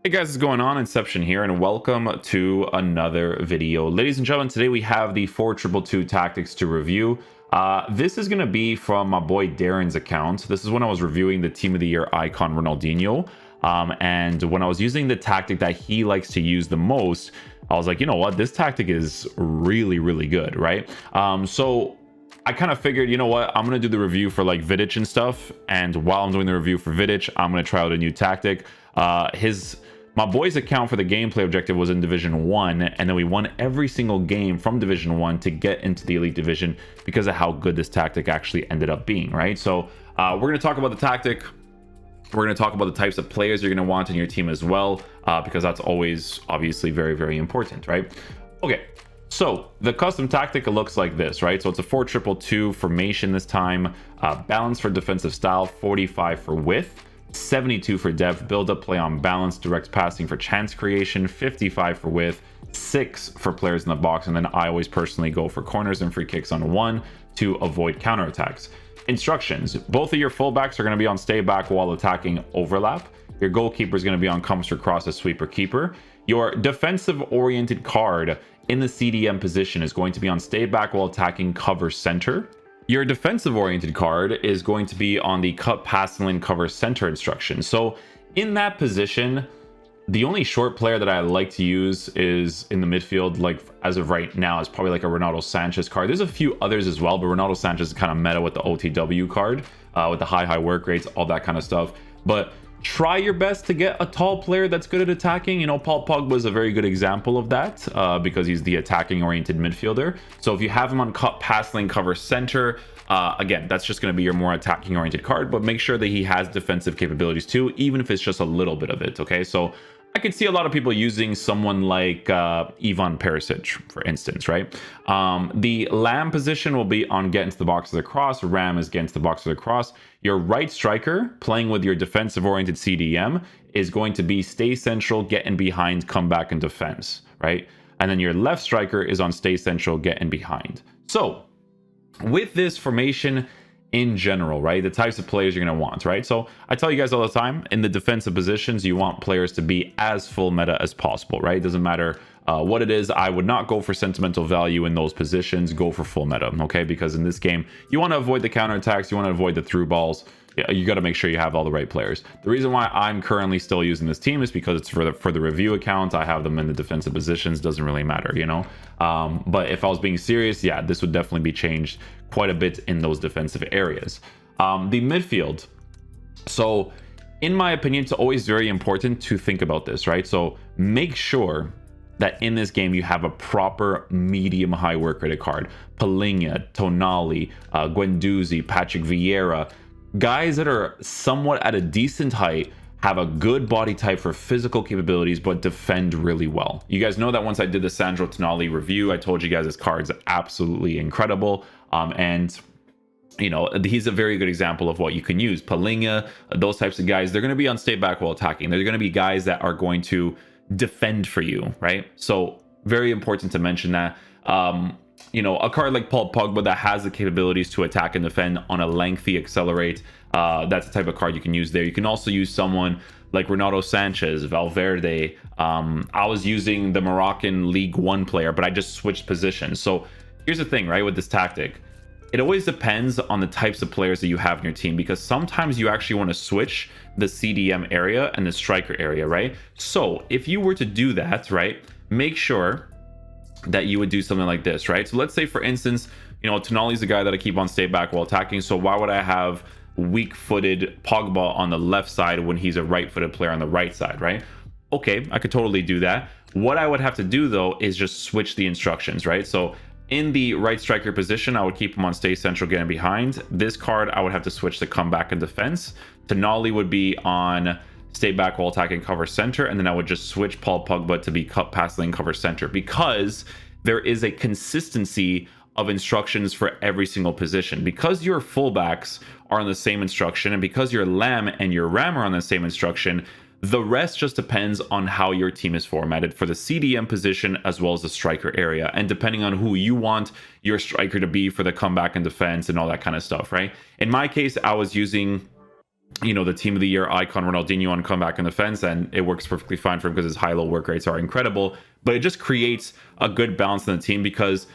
Hey guys, what's going on? Inception here, and welcome to another video. Ladies and gentlemen, today we have the 4-2-2 tactics to review. This is going to be from my boy Darren's account. This is when I was reviewing the Team of the Year icon Ronaldinho. And when I was using the tactic that he likes to use the most, I was like, you know what? This tactic is really, really good, right? So I kind of figured, you know what? I'm going to do the review for like Vidic and stuff. And while I'm doing the review for Vidic, I'm going to try out a new tactic. My boy's account for the gameplay objective was in Division 1, and then we won every single game from Division 1 to get into the Elite Division because of how good this tactic actually ended up being, right? So we're going to talk about the tactic. We're going to talk about the types of players you're going to want in your team as well, because that's always obviously very, very important, right? Okay, so the custom tactic looks like this, right? So it's a 4-2-2 formation this time, balance for defensive style, 45 for width, 72 for depth, build up, play on balance, direct passing for chance creation, 55 for width, 6 for players in the box, and then I always personally go for corners and free kicks on 1 to avoid counterattacks. Instructions: both of your fullbacks are going to be on stay back while attacking overlap. Your goalkeeper is going to be on comes or crosses, sweeper, keeper. Your defensive oriented card in the CDM position is going to be on stay back while attacking cover center. Your defensive oriented card is going to be on the cut, pass, and lane, cover center instruction. So in that position, the only short player that I like to use is in the midfield, like as of right now, is probably like a Ronaldo Sanchez card. There's a few others as well, but Ronaldo Sanchez is kind of meta with the OTW card, with the high work rates, all that kind of stuff. But try your best to get a tall player that's good at attacking. You know, Paul Pogba is a very good example of that, because he's the attacking oriented midfielder. So if you have him on cut, pass, lane, cover center, again, that's just going to be your more attacking oriented card, but make sure that he has defensive capabilities too, even if it's just a little bit of it. Okay, so I could see a lot of people using someone like Ivan Perisic, for instance, right? The Lamb position will be on get into the box of the cross. Ram is get into the box of the cross. Your right striker, playing with your defensive-oriented CDM, is going to be stay central, get in behind, come back, and defense, right? And then your left striker is on stay central, get in behind. So with this formation in general, right, the types of players you're going to want, right? So I tell you guys all the time, in the defensive positions, you want players to be as full meta as possible, right? It doesn't matter what it is. I would not go for sentimental value in those positions. Go for full meta, okay? Because in this game, you want to avoid the counterattacks, you want to avoid the through balls. You got to make sure you have all the right players. The reason why I'm currently still using this team is because it's for the review account. I have them in the defensive positions. Doesn't really matter, you know. But if I was being serious, yeah, this would definitely be changed quite a bit in those defensive areas. The midfield. So in my opinion, it's always very important to think about this, right? So make sure that in this game you have a proper medium high work rate card. Palinha, Tonali, Guendouzi, Patrick Vieira, guys that are somewhat at a decent height, have a good body type for physical capabilities, but defend really well. You guys know that once I did the Sandro Tonali review, I told you guys his card's absolutely incredible. And you know, he's a very good example of what you can use. Palinha, those types of guys, they're going to be on stay back while attacking. They're going to be guys that are going to defend for you, right? So very important to mention that. You know, a card like Paul Pogba that has the capabilities to attack and defend on a lengthy accelerate, that's the type of card you can use there. You can also use someone like Ronaldo Sanchez, Valverde. I was using the Moroccan League One player, but I just switched positions. So here's the thing, right, with this tactic. It always depends on the types of players that you have in your team, because sometimes you actually want to switch the CDM area and the striker area, right? So if you were to do that, right, make sure that you would do something like this, right? So let's say, for instance, you know, Tonali's the guy that I keep on stay back while attacking. So why would I have weak-footed Pogba on the left side when he's a right-footed player on the right side, right? Okay, I could totally do that. What I would have to do, though, is just switch the instructions, right? So in the right striker position, I would keep him on stay central, getting behind. This card, I would have to switch to comeback and defense. Tonali would be on stay back while attacking, cover center, and then I would just switch Paul Pogba to be cut, pass, lane, cover center, because there is a consistency of instructions for every single position. Because your fullbacks are on the same instruction, and because your Lamb and your Ram are on the same instruction, the rest just depends on how your team is formatted for the CDM position as well as the striker area, and depending on who you want your striker to be for the comeback and defense and all that kind of stuff, right? In my case, I was using you know, the team of the year icon Ronaldinho on comeback in defense, and it works perfectly fine for him because his high-low work rates are incredible. But it just creates a good balance in the team, because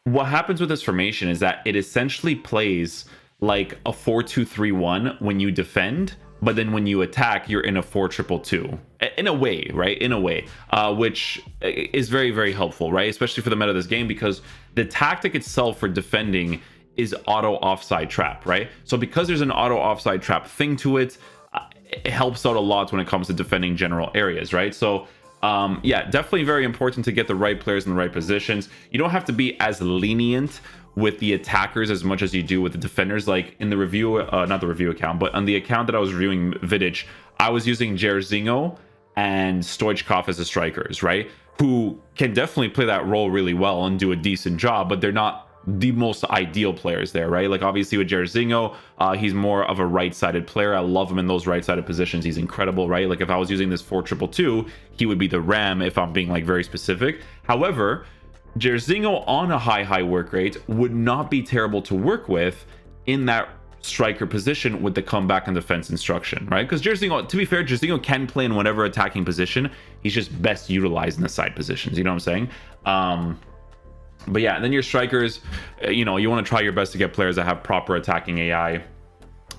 what happens with this formation is that it essentially plays like a 4-2-3-1 when you defend, but then when you attack, you're in a 4-2-2 in a way, right? In a way, which is very, very helpful, right? Especially for the meta of this game, because the tactic itself for defending is auto offside trap, right? So because there's an auto offside trap thing to it, it helps out a lot when it comes to defending general areas, right? So yeah, definitely very important to get the right players in the right positions. You don't have to be as lenient with the attackers as much as you do with the defenders. Like in the review, not the review account, but on the account that I was reviewing Vidic, I was using Jairzinho and Stoichkov as the strikers, right? Who can definitely play that role really well and do a decent job, but they're not the most ideal players there, right? Like obviously with Jairzinho, he's more of a right-sided player. I love him in those right-sided positions. He's incredible, right? Like if I was using this 4-2-2, he would be the Ram if I'm being like very specific. However, Jairzinho on a high work rate would not be terrible to work with in that striker position with the comeback and defense instruction, right? Because Jairzinho, to be fair, Jairzinho can play in whatever attacking position. He's just best utilized in the side positions. You know what I'm saying? But yeah, and then your strikers, you know, you want to try your best to get players that have proper attacking AI.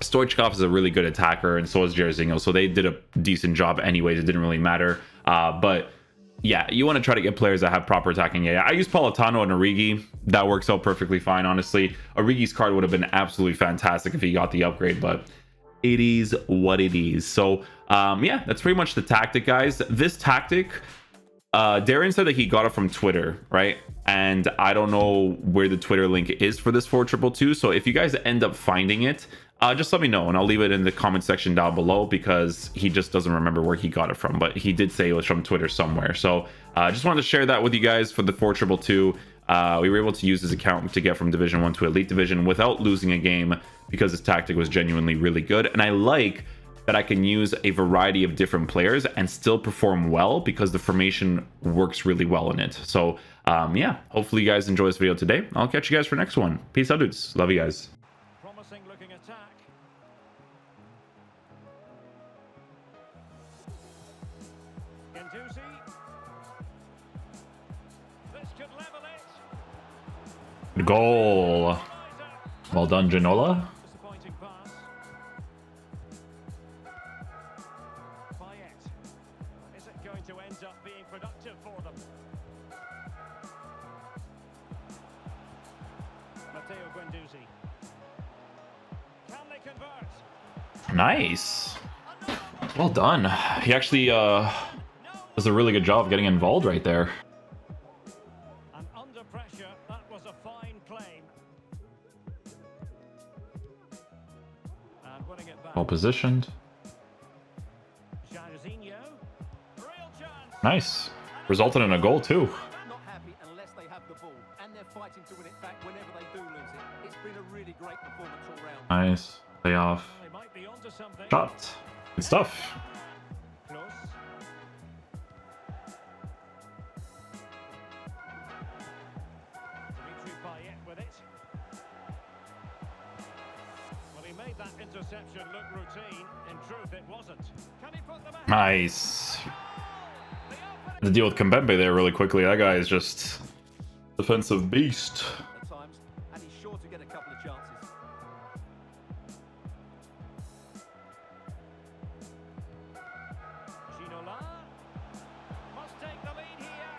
Stoichkov is a really good attacker, and so is Jairzinho, so they did a decent job anyways. It didn't really matter. But yeah, you want to try to get players that have proper attacking AI. I use Politano and Origi. That works out perfectly fine, honestly. Origi's card would have been absolutely fantastic if he got the upgrade, but it is what it is. So yeah, that's pretty much the tactic, guys. This tactic, Darren said that he got it from Twitter, right? And I don't know where the Twitter link is for this 4-2-2. So if you guys end up finding it, just let me know, and I'll leave it in the comment section down below, because he just doesn't remember where he got it from, but he did say it was from Twitter somewhere. So I just wanted to share that with you guys for the 4-2-2. We were able to use his account to get from Division 1 to Elite Division without losing a game, because his tactic was genuinely really good. And I like that I can use a variety of different players and still perform well, because the formation works really well in it. So yeah, hopefully you guys enjoy this video today. I'll catch you guys for next one. Peace out, dudes. Love you guys. Promising looking attack. Ganduzi. This could level it. Goal. Well done, Ginola. Disappointing pass. Payet. Is it going to end up being productive for them? Matteo Guendouzi. Can they convert? Nice. Well done. He actually does a really good job of getting involved right there. And under pressure, that was a fine claim. And winning it back. Well positioned. Jairzinho. Real chance. Nice. Resulted in a goal too. Not happy unless they have the ball, and they're fighting to win it back whenever they do lose it. It's been a really great performance all round. Nice. Play off. They might be onto something. Shot. Good stuff. Close. Dimitri Payet with it. Well, he made that interception look routine. In truth, it wasn't. Can he put them out? Nice. The opening To deal with Kimpembe there really quickly. That guy is just defensive beast. At times, and he's sure to get a couple of chances. Ginola must take the lead here.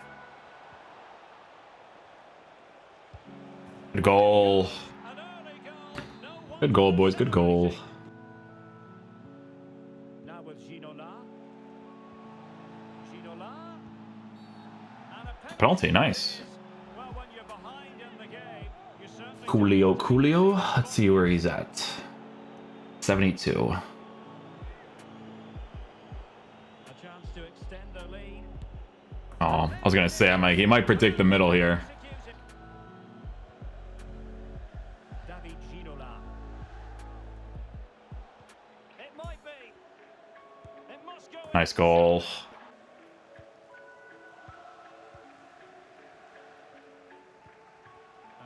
Good goal. An early goal. No one Good goal, boys. Good goal. Now with Ginola. Ginola. And a Penalty, nice. Well, when you're behind in the game, you certainly Coolio. Let's see where he's at. 72. a chance to extend the lead. Oh, I was gonna say he might predict the middle here. Execute it. David Ginola. It might be. It must go. Nice goal.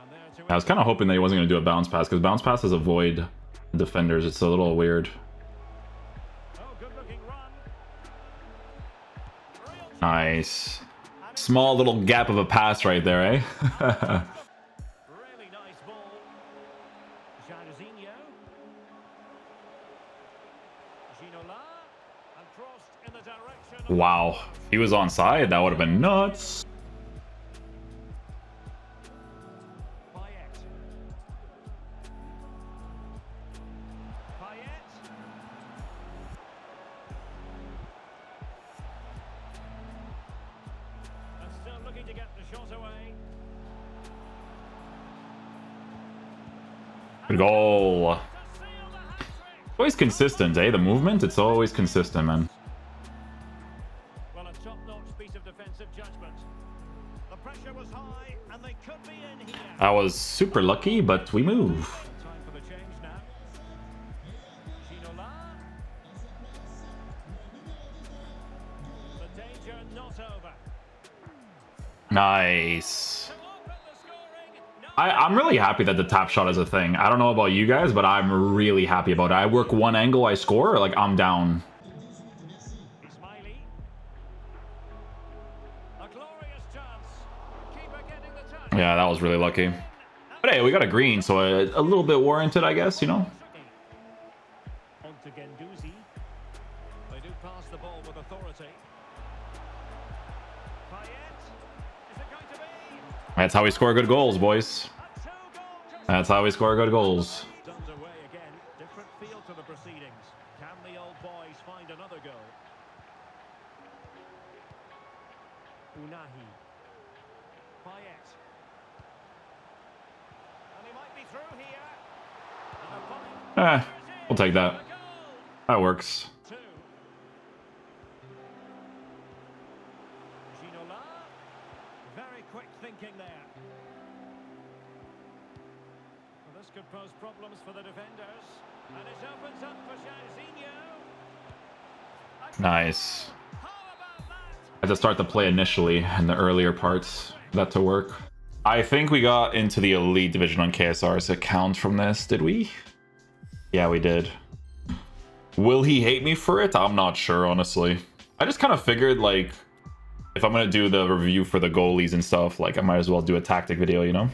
And there to I was kind of hoping that he wasn't gonna do a bounce pass, because bounce passes avoid defenders. It's a little weird. Nice. Small little gap of a pass right there, eh? Really nice ball. Jairzinho. Ginola. And crossed in the direction of... Wow. If he was onside, that would have been nuts. Payet. Payet. And still looking to get the shot away. Good goal. To seal the hat-trick. Always consistent, eh? The movement, it's always consistent, man. Well, a top-notch piece of defensive judgment. The pressure was high, and they could be in here. I was super lucky, but we move. Time for the change now. Ginola. The danger not over. Nice. To open the scoring. No. I'm really happy that the tap shot is a thing. I don't know about you guys, but I'm really happy about it. I work one angle, I score, like I'm down. Ismaili. A glorious chance. Keeper getting the touch. Yeah, that was really lucky. But hey, we got a green, so a little bit warranted, I guess, you know? On to Guendouzi. They do pass the ball with authority. Payet. Is it going to be? That's how we score good goals, boys. A two-goal That's how we score good goals. Underway again. Different feel to the proceedings. Can the old boys find another goal? Unahi. Payet. And he might be through here. And a ball. We'll take that. A goal. That works. Two. Ginola. Very quick thinking there. Well, this could pose problems for the defenders. And it opens up for Jairzinho. Nice. How about that? I had to start the play initially in the earlier parts for that to work. I think we got into the Elite Division on KSR's account from this, did we? Yeah, we did. Will he hate me for it? I'm not sure, honestly. I just kind of figured, like, if I'm going to do the review for the goalies and stuff, like, I might as well do a tactic video, you know?